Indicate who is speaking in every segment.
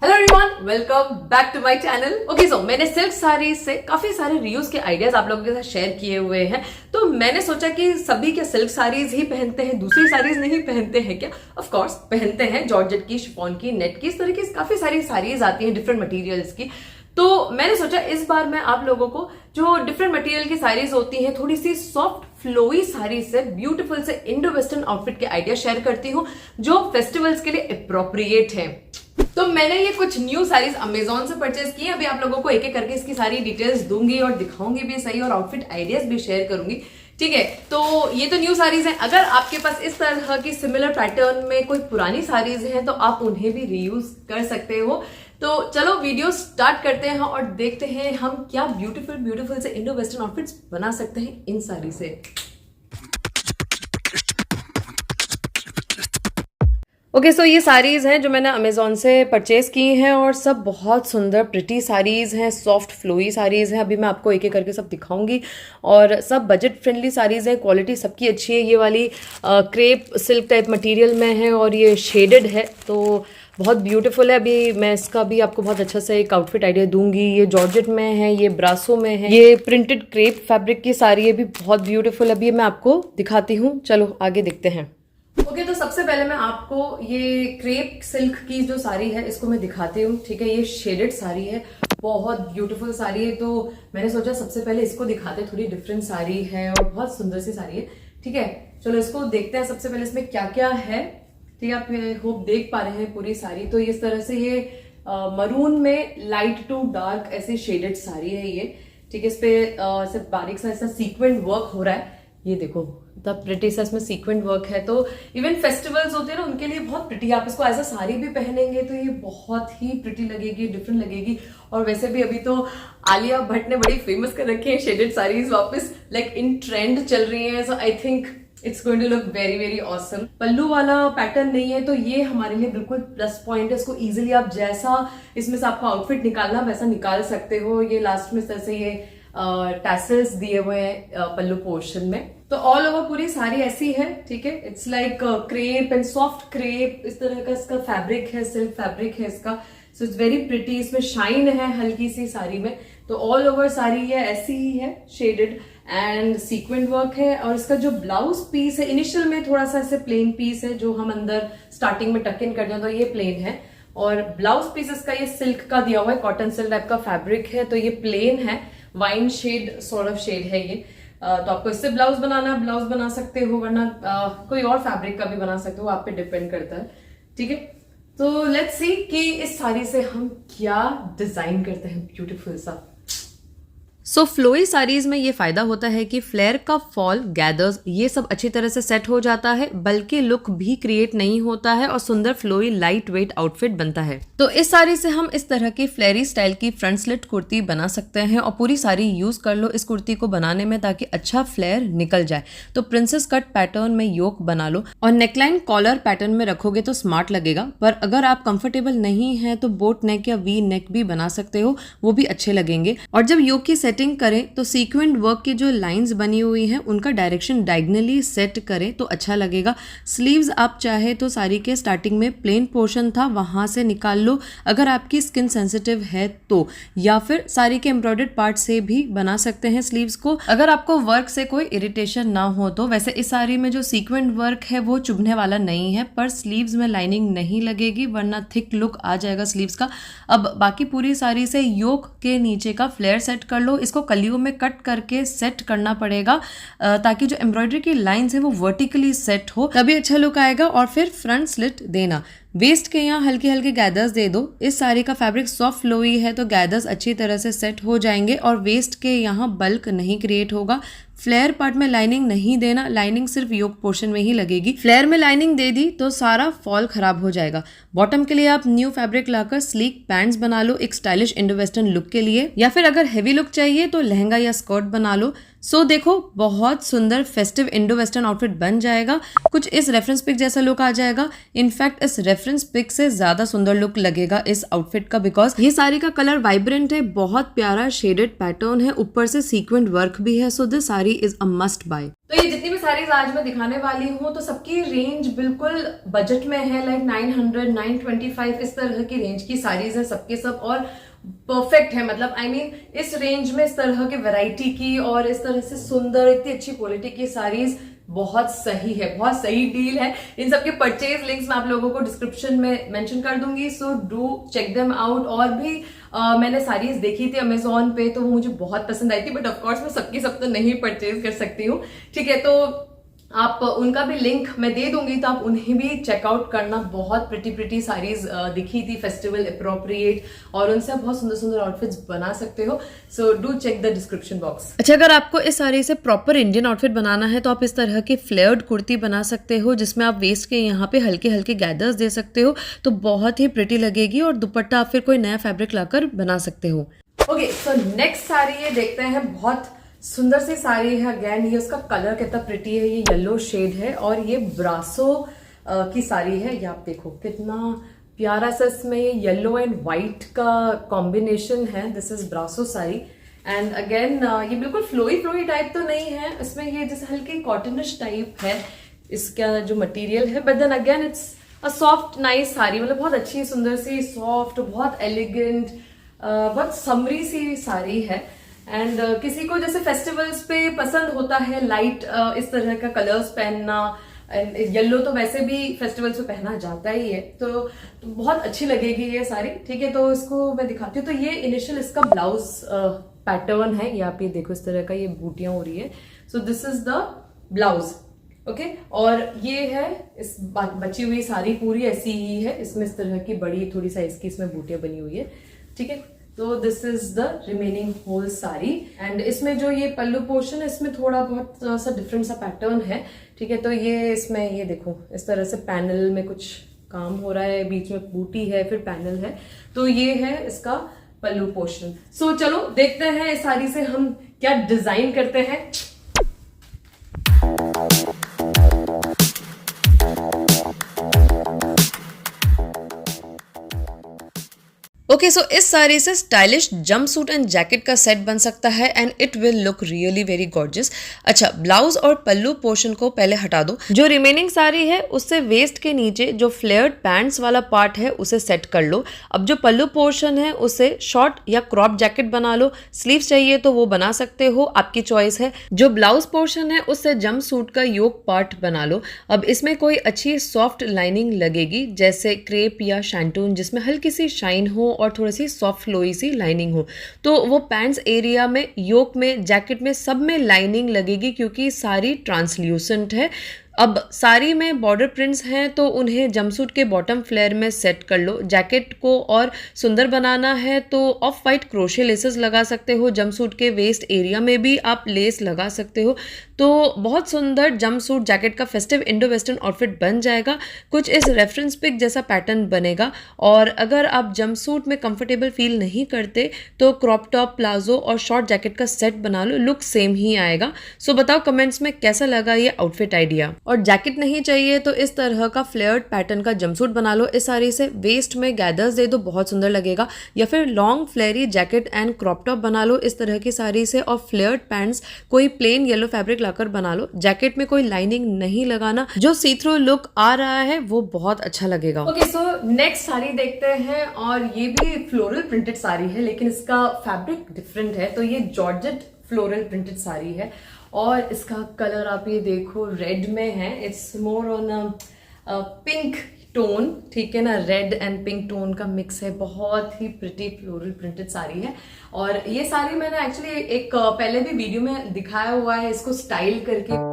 Speaker 1: Hello everyone, welcome back to my channel. Okay so मैंने silk saris से काफी सारे रियूज के आइडियाज आप लोगों के साथ शेयर किए हुए हैं। तो मैंने सोचा कि सभी क्या सिल्क साड़ीज ही पहनते हैं, दूसरी साड़ीज नहीं पहनते हैं क्या? ऑफ कोर्स पहनते हैं, जॉर्जेट की, शिफॉन की, नेट की, इस तरह की काफी सारी साड़ीज आती हैं डिफरेंट मटेरियल्स की। तो मैंने सोचा इस बार मैं आप लोगों को जो डिफरेंट मटेरियल की साड़ीज होती हैं, थोड़ी सी सॉफ्ट फ्लोई साड़ी से ब्यूटीफुल से इंडो वेस्टर्न आउटफिट के आइडिया शेयर करती हूँ जो फेस्टिवल्स के लिए अप्रोप्रिएट है। तो मैंने ये कुछ न्यू साड़ीज अमेजोन से परचेज की है। अभी आप लोगों को एक एक करके इसकी सारी डिटेल्स दूंगी और दिखाऊंगी भी सही, और आउटफिट आइडियाज भी शेयर करूंगी। ठीक है, तो ये तो न्यू साड़ीज हैं। अगर आपके पास इस तरह की सिमिलर पैटर्न में कोई पुरानी साड़ीज हैं तो आप उन्हें भी रीयूज कर सकते हो। तो चलो वीडियो स्टार्ट करते हैं और देखते हैं हम क्या ब्यूटीफुल से इंडो वेस्टर्न आउटफिट्स बना सकते हैं इन साड़ी से। ओके सो ये साड़ीज हैं जो मैंने अमेजोन से परचेज की हैं और सब बहुत सुंदर प्रिटी साड़ीज हैं, सॉफ्ट फ्लोई साड़ीज हैं। अभी मैं आपको एक एक करके सब दिखाऊंगी और सब बजट फ्रेंडली साड़ीज हैं। क्वालिटी सबकी अच्छी है। ये वाली क्रेप सिल्क टाइप मटेरियल में है और ये शेडेड है, तो बहुत ब्यूटीफुल है। अभी मैं इसका भी आपको बहुत अच्छा सा एक आउटफिट आइडिया दूंगी। ये जॉर्जेट में है, ये ब्रासो में है, ये प्रिंटेड क्रेप फैब्रिक की साड़ी है, भी बहुत ब्यूटीफुल। अभी मैं आपको दिखाती हूँ, चलो आगे देखते हैं। ओके तो सबसे पहले मैं आपको ये क्रेप सिल्क की जो साड़ी है इसको मैं दिखाती हूँ। ठीक है, ये शेडेड साड़ी है, बहुत ब्यूटीफुल साड़ी है। तो मैंने सोचा सबसे पहले इसको दिखाते हैं, थोड़ी डिफरेंट साड़ी है और बहुत सुंदर सी साड़ी है। ठीक है, चलो इसको देखते हैं। सबसे पहले इसमें क्या क्या है, ठीक है, आप होप देख पा रहे हैं पूरी साड़ी। तो इस तरह से ये मरून में लाइट टू डार्क ऐसे शेडेड साड़ी है ये। ठीक है, इस पे ऐसे बारीक सा ऐसा सीक्वेंट वर्क हो रहा है, ये देखो द प्रिटी सा इसमें सीक्वेंट वर्क है। तो इवन फेस्टिवल्स होते हैं ना, उनके लिए बहुत प्रिटी। आप इसको एज अ साड़ी भी पहनेंगे तो ये बहुत ही प्रिटी लगेगी, डिफरेंट लगेगी। और वैसे भी अभी तो आलिया भट्ट ने बड़ी फेमस कर रखी है शेडेड साड़ीज, वापस लाइक इन ट्रेंड चल रही है। So I think it's going to look very very awesome. पल्लू वाला पैटर्न नहीं है तो ये हमारे लिए बिल्कुल प्लस पॉइंट है। इसको इजिली आप जैसा इसमें से आपको आउटफिट निकालना वैसा निकाल सकते हो। ये लास्ट में इस तरह से ये टैसल्स दिए हुए हैं पल्लू पोर्शन में। तो ऑल ओवर पूरी साड़ी ऐसी है। ठीक है, it's like crepe and soft crepe, इस तरह का इसका फैब्रिक है, सिल्क फैब्रिक है इसका। So it's very pretty. इसमें शाइन है हल्की सी साड़ी में। तो ऑल ओवर साड़ी ये ऐसी ही है, शेडेड एंड सीक्वेंट वर्क है। और इसका जो ब्लाउज पीस है इनिशियल में थोड़ा सा ऐसे प्लेन पीस है, जो हम अंदर स्टार्टिंग में टक इन कर दें तो ये प्लेन है। और ब्लाउज पीस इसका ये सिल्क का दिया हुआ है, कॉटन सिल्क टाइप का फैब्रिक है। तो ये प्लेन है, wine shade sort of shade है ये। तो आपको इससे ब्लाउज बनाना ब्लाउज बना सकते हो, वरना कोई और फैब्रिक का भी बना सकते हो, आप पे डिपेंड करता है। ठीक है, तो लेट्स सी कि इस साड़ी से हम क्या डिजाइन करते हैं ब्यूटीफुल सा। सो फ्लोई साड़ीज में ये फायदा होता है कि फ्लेयर का फॉल, गैदर्स, ये सब अच्छी तरह से सेट हो जाता है, बल्कि लुक भी क्रिएट नहीं होता है और सुंदर फ्लोई लाइट वेट आउटफिट बनता है। तो इस साड़ी से हम इस तरह की फ्लेरी स्टाइल की फ्रंट स्लिट कुर्ती बना सकते हैं और पूरी साड़ी यूज कर लो इस कुर्ती को बनाने में, ताकि अच्छा फ्लेयर निकल जाए। तो प्रिंसेस कट पैटर्न में योक बना लो और नेकलाइन कॉलर पैटर्न में रखोगे तो स्मार्ट लगेगा। पर अगर आप कंफर्टेबल नहीं है तो बोट नेक या वी नेक भी बना सकते हो, वो भी अच्छे लगेंगे। और जब योक की सेटिंग करें तो सीक्वेंट वर्क की जो लाइंस बनी हुई हैं उनका डायरेक्शन डायगनली सेट करें तो अच्छा लगेगा। स्लीव्स आप चाहे तो साड़ी के स्टार्टिंग में प्लेन पोर्शन था वहां से निकाल लो अगर आपकी स्किन सेंसिटिव है तो, या फिर साड़ी के एम्ब्रॉयडर्ड पार्ट से भी बना सकते हैं स्लीव्स को, अगर आपको वर्क से कोई इरिटेशन ना हो तो। वैसे इस साड़ी में जो सीक्वेंट वर्क है वो चुभने वाला नहीं है, पर स्लीव्स में लाइनिंग नहीं लगेगी, वरना थिक लुक आ जाएगा स्लीव्स का। अब बाकी पूरी साड़ी से योक के नीचे का फ्लेयर सेट कर लो। इसको कलियों में कट करके सेट करना पड़ेगा ताकि जो एम्ब्रॉयडरी की लाइंस है वो वर्टिकली सेट हो, तभी अच्छा लुक आएगा। और फिर फ्रंट स्लिट देना, वेस्ट के यहाँ हल्के हल्के गैदर्स दे दो। इस साड़ी का फैब्रिक सॉफ्ट फ्लोई है तो गैदर्स अच्छी तरह से सेट हो जाएंगे और वेस्ट के यहाँ बल्क नहीं क्रिएट होगा। फ्लेयर पार्ट में लाइनिंग नहीं देना, लाइनिंग सिर्फ योक पोर्शन में ही लगेगी। फ्लेयर में लाइनिंग दे दी तो सारा फॉल खराब हो जाएगा। बॉटम के लिए आप न्यू फैब्रिक लाकर स्लीक पैंट्स बना लो एक स्टाइलिश इंडो वेस्टर्न लुक के लिए, या फिर अगर हेवी लुक चाहिए तो लहंगा या स्कर्ट बना लो। सो देखो बहुत सुंदर फेस्टिव इंडो वेस्टर्न आउटफिट बन जाएगा। कुछ इस रेफरेंस पिक जैसा लुक आ जाएगा। इनफैक्ट इस रेफरेंस पिक से ज्यादा सुंदर लुक लगेगा इस आउटफिट का, बिकॉज ये साड़ी का कलर वाइब्रेंट है, बहुत प्यारा शेडेड पैटर्न है, ऊपर से सीक्वेंट वर्क भी है। So this sari is a must buy. तो ये जितनी भी साड़ीज आज मैं दिखाने वाली हूँ तो सबकी रेंज बिल्कुल बजट में है, लाइक 900 925 इस तरह की रेंज की साड़ीज है सबके सब, और परफेक्ट है। मतलब आई मीन इस रेंज में इस तरह की वैरायटी की और इस तरह से सुंदर इतनी अच्छी क्वालिटी की साड़ीज बहुत सही है, बहुत सही डील है। इन सबके परचेज लिंक्स मैं आप लोगों को डिस्क्रिप्शन में मेंशन कर दूंगी, so do check them out. और भी मैंने साड़ीज देखी थी अमेजोन पे तो वो मुझे बहुत पसंद आई थी, बट ऑफकोर्स मैं सबकी सब तो नहीं परचेज कर सकती हूँ, ठीक है। तो आप उनका भी लिंक मैं दे दूंगी तो आप उन्हें भी चेकआउट करना। बहुत प्रिटी साड़ीज दिखी थी फेस्टिवल अप्रोप्रिएट, और उनसे आप बहुत सुंदर सुंदर आउटफिट्स बना सकते हो, so do check the description box. अच्छा, अगर आपको इस साड़ी से प्रॉपर इंडियन आउटफिट बनाना है तो आप इस तरह की फ्लेयर्ड कुर्ती बना सकते हो, जिसमें आप वेस्ट के यहाँ पे हल्के हल्के गैदर्स दे सकते हो, तो बहुत ही प्रिटी लगेगी। और दुपट्टा आप फिर कोई नया फैब्रिक लाकर बना सकते हो। ओके, सो नेक्स्ट साड़ी ये देखते हैं, बहुत सुंदर सी साड़ी है। अगेन ये उसका कलर कितना प्रिटी है, ये येलो शेड है और ये ब्रासो की साड़ी है। ये आप देखो कितना प्यारा सा इसमें ये येलो एंड व्हाइट का कॉम्बिनेशन है। This is brasso sari and again ये बिल्कुल फ्लोई टाइप तो नहीं है, इसमें ये जैसे हल्की कॉटनिश टाइप है इसका जो मटेरियल है, but then again it's a soft nice sari. मतलब बहुत अच्छी सुंदर सी सॉफ्ट, बहुत एलिगेंट, बहुत समरी सी साड़ी है। एंड किसी को जैसे फेस्टिवल्स पे पसंद होता है लाइट इस तरह का कलर्स पहनना, एंड येलो तो वैसे भी फेस्टिवल्स पे पहना जाता ही है, तो बहुत अच्छी लगेगी ये साड़ी, ठीक है। तो इसको मैं दिखाती हूँ। तो ये इनिशियल इसका ब्लाउज पैटर्न है, ये आप ये देखो इस तरह का ये बूटियां हो रही है। So this is the blouse, okay. और ये है इस बची हुई साड़ी पूरी ऐसी ही है, इसमें इस तरह की बड़ी थोड़ी साइज की इसमें बूटियां बनी हुई है, ठीक है। तो this is the remaining whole sari and इसमें जो ये पल्लू पोर्शन है इसमें थोड़ा बहुत सा डिफरेंट सा पैटर्न है, ठीक है। तो ये इसमें ये देखो इस तरह से पैनल में कुछ काम हो रहा है, बीच में बूटी है फिर पैनल है, तो ये है इसका पल्लू पोर्शन। सो चलो देखते हैं इस साड़ी से हम क्या डिजाइन करते हैं। ओके, सो इस साड़ी से stylish jump suit and jacket का सेट बन सकता है and it will look really very gorgeous. अच्छा, ब्लाउज और पल्लू पोर्शन को पहले हटा दो। जो रिमेनिंग साड़ी है उससे वेस्ट के नीचे जो फ्लेयर्ड पैंट्स वाला पार्ट है उसे सेट कर लो। अब जो पल्लू पोर्शन है उसे शॉर्ट या क्रॉप जैकेट बना लो, स्लीव्स चाहिए तो वो बना सकते हो, आपकी चॉइस है। जो ब्लाउज पोर्शन है उससे जंप सूट का योक पार्ट बना लो। अब इसमें कोई अच्छी सॉफ्ट लाइनिंग लगेगी, जैसे क्रेप या शैंटून, जिसमें हल्की सी शाइन हो और थोड़ी सी सॉफ्ट फ्लोई सी लाइनिंग हो। तो वो पैंट्स एरिया में, योक में, जैकेट में, सब में लाइनिंग लगेगी क्योंकि सारी ट्रांसल्यूसेंट है। अब साड़ी में बॉर्डर प्रिंट्स हैं तो उन्हें जंपसूट के बॉटम फ्लेयर में सेट कर लो। जैकेट को और सुंदर बनाना है तो ऑफ वाइट क्रोशे लेसेस लगा सकते हो। जंपसूट के वेस्ट एरिया में भी आप लेस लगा सकते हो, तो बहुत सुंदर जंपसूट जैकेट का फेस्टिव इंडो वेस्टर्न आउटफिट बन जाएगा। कुछ इस रेफरेंस पिक जैसा पैटर्न बनेगा। और अगर आप जंपसूट में कंफर्टेबल फील नहीं करते तो क्रॉप टॉप, प्लाजो और शॉर्ट जैकेट का सेट बना लो, लुक सेम ही आएगा। सो बताओ कमेंट्स में कैसा लगा ये आउटफिट आइडिया। और जैकेट नहीं चाहिए तो इस तरह का फ्लेयर्ड पैटर्न का जंपसूट बना लो इस साड़ी से। वेस्ट में गैदर्स दे दो, बहुत सुंदर लगेगा। या फिर long फ्लेयरी jacket and crop top बना लो इस तरह की साड़ी से, और फ्लेयर्ड पैंट्स कोई प्लेन येलो फैब्रिक लाकर बना लो। जैकेट में कोई लाइनिंग नहीं लगाना, जो सी थ्रू लुक आ रहा है वो बहुत अच्छा लगेगा। ओके, सो नेक्स्ट साड़ी देखते हैं, और ये भी फ्लोरल प्रिंटेड साड़ी है लेकिन इसका फैब्रिक डिफरेंट है। तो ये जॉर्जेट फ्लोरल प्रिंटेड साड़ी है और इसका कलर आप ये देखो रेड में है। It's more on pink tone, ठीक है ना, रेड एंड पिंक टोन का मिक्स है। बहुत ही प्रिटी फ्लोरल प्रिंटेड साड़ी है। और ये साड़ी मैंने एक्चुअली एक पहले भी वीडियो में दिखाया हुआ है इसको स्टाइल करके।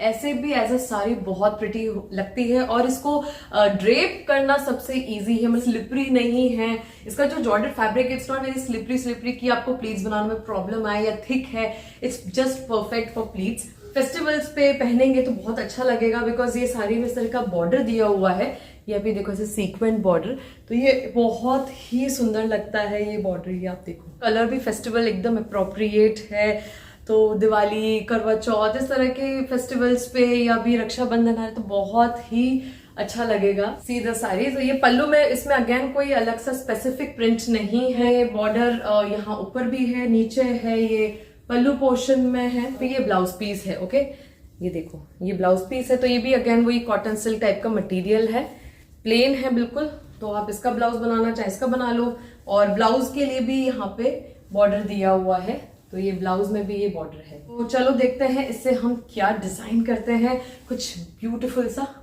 Speaker 1: ऐसे भी एज अ साड़ी बहुत प्रिटी लगती है और इसको ड्रेप करना सबसे इजी है, मतलब स्लिपरी नहीं है। इसका जो georgette fabric, it's not very slippery कि आपको प्लीट्स बनाने में प्रॉब्लम आए, या थिक है, it's just perfect for pleats. Festivals पे पहनेंगे तो बहुत अच्छा लगेगा बिकॉज ये साड़ी में इस तरह का बॉर्डर दिया हुआ है। ये अभी देखो ऐसे सीक्वेंट बॉर्डर, तो ये बहुत ही सुंदर लगता है ये बॉर्डर। ये आप देखो, कलर भी फेस्टिवल एकदम अप्रोप्रिएट है, तो दिवाली, करवा चौथ, इस तरह के फेस्टिवल्स पे या भी रक्षाबंधन है तो बहुत ही अच्छा लगेगा। See the sari. तो ये पल्लू में, इसमें अगेन कोई अलग सा स्पेसिफिक प्रिंट नहीं है। बॉर्डर यहाँ ऊपर भी है, नीचे है, ये पल्लू पोर्शन में है। फिर ये ब्लाउज पीस है। ओके, ये देखो, ये ब्लाउज पीस है। तो ये भी अगेन वही कॉटन सिल्क टाइप का मटेरियल है, प्लेन है बिल्कुल। तो आप इसका ब्लाउज बनाना चाहे इसका बना लो। और ब्लाउज के लिए भी यहाँ पे बॉर्डर दिया हुआ है, तो ये ब्लाउज में भी ये बॉर्डर है। तो चलो देखते हैं इससे हम क्या डिजाइन करते हैं, कुछ ब्यूटीफुल सा।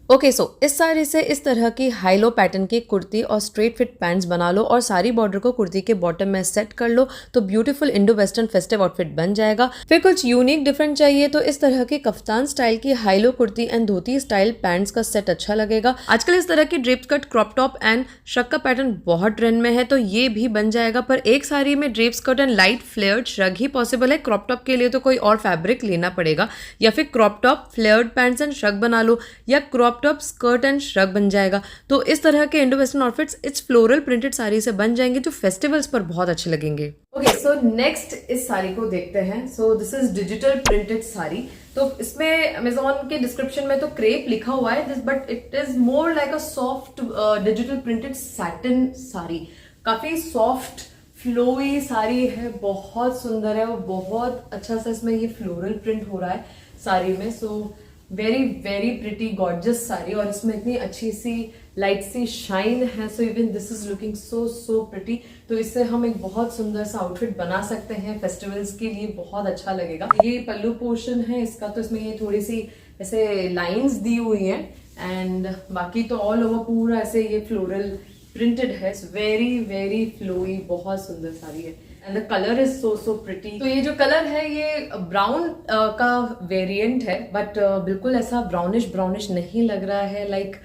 Speaker 1: ओके सो इस साड़ी से इस तरह की हाई लो पैटर्न की कुर्ती और स्ट्रेट फिट पैंट्स बना लो और सारी बॉर्डर को कुर्ती के बॉटम में सेट कर लो तो beautiful Indo western festive outfit बन जाएगा। फिर कुछ यूनिक डिफरेंट चाहिए तो इस तरह की कफ्तान स्टाइल की high low kurti and dhoti style pants का सेट अच्छा लगेगा। आजकल इस तरह की drape cut crop top and shrug का पैटर्न बहुत ट्रेंड में है, तो ये भी बन जाएगा। पर एक साड़ी में drape skirt and light flared shrug he possible है। क्रॉप टॉप के लिए तो कोई और फैब्रिक लेना पड़ेगा, या फिर crop top flared pants and shrug बना लो, या crop top skirt and shrug बन जाएगा। तो इस तरह के इंडो वेस्टर्न आउटफिट्स इस फ्लोरल प्रिंटेड साड़ी से बन जाएंगे जो फेस्टिवल्स पर बहुत अच्छे लगेंगे। ओके, सो नेक्स्ट इस साड़ी को देखते हैं। So this is digital printed sari. तो इसमें अमेजोन के डिस्क्रिप्शन में तो क्रेप लिखा हुआ है, but it is more like a soft digital printed satin sari. काफी सॉफ्ट फ्लोई साड़ी है, बहुत सुंदर है और बहुत अच्छा सा इसमें ये फ्लोरल प्रिंट हो रहा है साड़ी में। So very very pretty gorgeous sari, और इसमें इतनी अच्छी सी लाइट सी शाइन है। So even this is looking so pretty. तो इससे हम एक बहुत सुंदर सा आउटफिट बना सकते हैं फेस्टिवल्स के लिए, बहुत अच्छा लगेगा। ये पल्लू पोर्शन है इसका, तो इसमें ये थोड़ी सी ऐसे लाइंस दी हुई हैं एंड बाकी तो ऑल ओवर पूरा ऐसे ये फ्लोरल प्रिंटेड है। वेरी वेरी फ्लोई, बहुत सुंदर साड़ी है and the colour is so pretty. तो ये जो कलर है ये ब्राउन का वेरिएंट है, बट बिल्कुल ऐसा ब्राउनिश नहीं लग रहा है। लाइक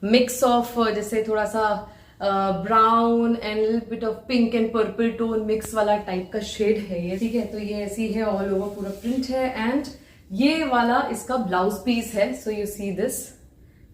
Speaker 1: मिक्स ऑफ जैसे थोड़ा सा brown and little bit of pink and purple tone mix वाला टाइप का शेड है ये। ठीक है, तो ये ऐसी है, ऑल ओवर पूरा प्रिंट है एंड ये वाला इसका ब्लाउज पीस है। सो यू सी दिस,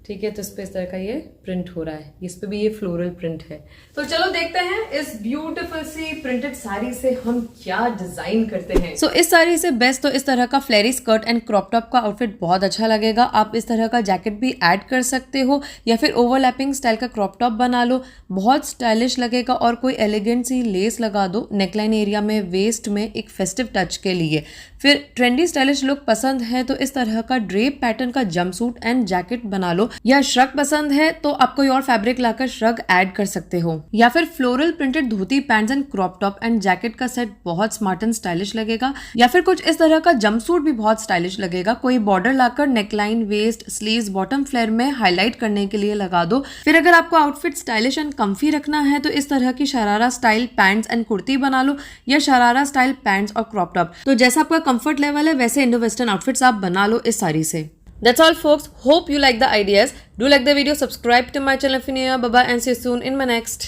Speaker 1: ठीक है। तो इस पे इस तरह का ये प्रिंट हो रहा है, इस पे भी ये फ्लोरल प्रिंट है। तो चलो देखते हैं इस ब्यूटीफुल सी प्रिंटेड साड़ी से हम क्या डिजाइन करते हैं। सो इस साड़ी से बेस्ट तो इस तरह का फ्लेरी स्कर्ट एंड क्रॉप टॉप का आउटफिट बहुत अच्छा लगेगा। आप इस तरह का जैकेट भी ऐड कर सकते हो या फिर ओवरलैपिंग स्टाइल का क्रॉप टॉप बना लो, बहुत स्टाइलिश लगेगा। और कोई एलिगेंट सी लेस लगा दो नेकलाइन एरिया में, वेस्ट में, एक फेस्टिव टच के लिए। फिर ट्रेंडी स्टाइलिश लुक पसंद है तो इस तरह का ड्रेप पैटर्न का जंपसूट एंड जैकेट बना लो, या श्रग पसंद है तो आप कोई और फैब्रिक लाकर श्रग ऐड कर सकते हो, या फिर floral printed dhoti pants and crop top and jacket का सेट बहुत स्मार्ट एंड स्टाइलिश लगेगा। या फिर कुछ इस तरह का जंपसूट भी बहुत स्टाइलिश लगेगा। कोई बॉर्डर लाकर neckline, waist, sleeves, bottom flare में हाईलाइट करने के लिए लगा दो। फिर अगर आपको आउटफिट स्टाइलिश एंड कंफी रखना है तो इस तरह की sharara style pants and kurti बना लो, या शरारा स्टाइल पैंट्स और क्रॉप टॉप। तो जैसा आपका कंफर्ट लेवल है वैसे इंडो वेस्टर्न आउटफिट्स आप बना लो इस साड़ी से। That's all folks. Hope you like the ideas. Do like the video, subscribe to my channel if you're new. Bye bye and see you soon in my next.